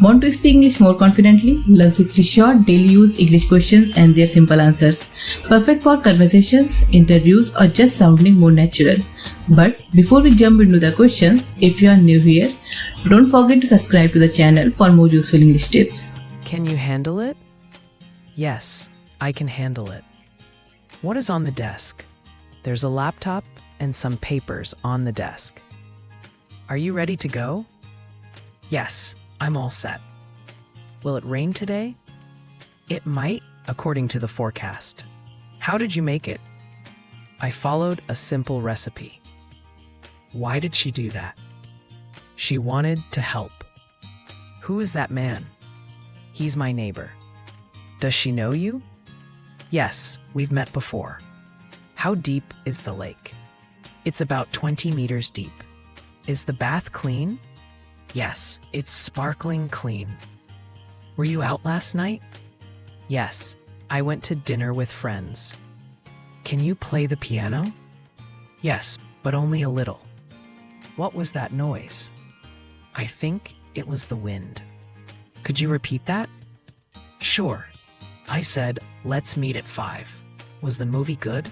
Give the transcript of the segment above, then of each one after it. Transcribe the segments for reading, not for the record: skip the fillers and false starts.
Want to speak English more confidently? Learn 60 short daily use English questions and their simple answers. Perfect for conversations, interviews, or just sounding more natural. But before we jump into the questions, if you are new here, don't forget to subscribe to the channel for more useful English tips. Can you handle it? Yes, I can handle it. What is on the desk? There's a laptop and some papers on the desk. Are you ready to go? Yes, I'm all set. Will it rain today? It might, according to the forecast. How did you make it? I followed a simple recipe. Why did she do that? She wanted to help. Who is that man? He's my neighbor. Does she know you? Yes, we've met before. How deep is the lake? It's about 20 meters deep. Is the bath clean? Yes, it's sparkling clean. Were you out last night? Yes, I went to dinner with friends. Can you play the piano? Yes, but only a little. What was that noise? I think it was the wind. Could you repeat that? Sure. I said, let's meet at 5. Was the movie good?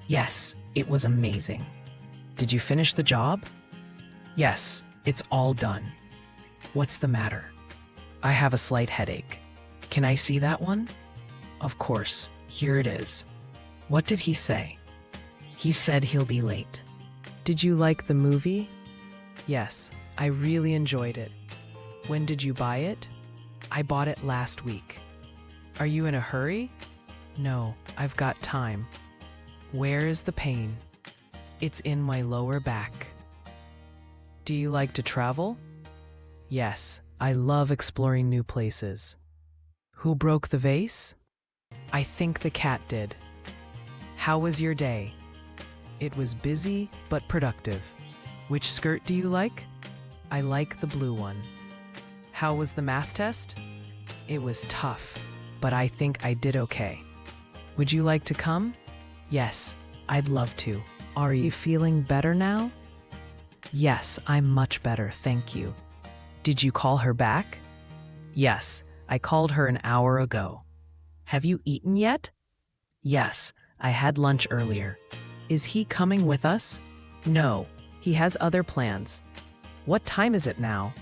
Yes, it was amazing. Did you finish the job? Yes, it's all done. What's the matter? I have a slight headache. Can I see that one? Of course, here it is. What did he say? He said he'll be late. Did you like the movie? Yes, I really enjoyed it. When did you buy it? I bought it last week. Are you in a hurry? No, I've got time. Where is the pain? It's in my lower back. Do you like to travel? Yes, I love exploring new places. Who broke the vase? I think the cat did. How was your day? It was busy but productive. Which skirt do you like? I like the blue one. How was the math test? It was tough, but I think I did okay. Would you like to come? Yes, I'd love to. Are you feeling better now? Yes, I'm much better, thank you. Did you call her back? Yes, I called her an hour ago. Have you eaten yet? Yes, I had lunch earlier. Is he coming with us? No, he has other plans. What time is it now?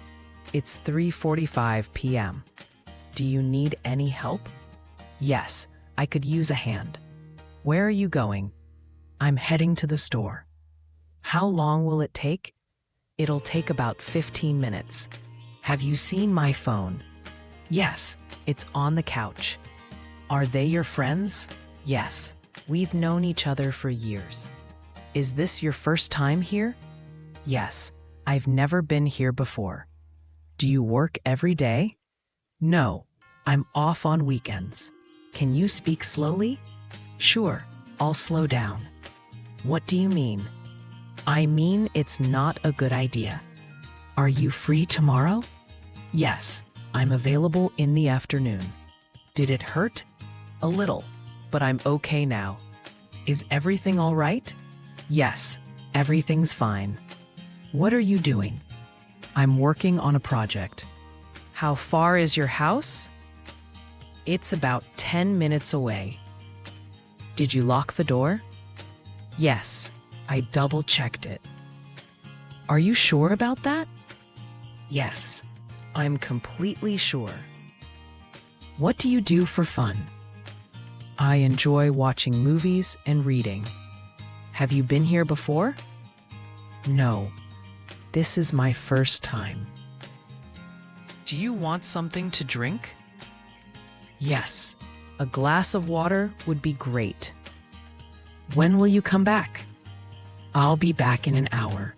It's 3:45 p.m. Do you need any help? Yes, I could use a hand. Where are you going? I'm heading to the store. How long will it take? It'll take about 15 minutes. Have you seen my phone? Yes, it's on the couch. Are they your friends? Yes, we've known each other for years. Is this your first time here? Yes, I've never been here before. Do you work every day? No, I'm off on weekends. Can you speak slowly? Sure, I'll slow down. What do you mean? I mean it's not a good idea. Are you free tomorrow? Yes, I'm available in the afternoon. Did it hurt? A little, but I'm okay now. Is everything all right? Yes, everything's fine. What are you doing? I'm working on a project. How far is your house? It's about 10 minutes away. Did you lock the door? Yes, I double-checked it. Are you sure about that? Yes, I'm completely sure. What do you do for fun? I enjoy watching movies and reading. Have you been here before? No, this is my first time. Do you want something to drink? Yes, a glass of water would be great. When will you come back? I'll be back in an hour.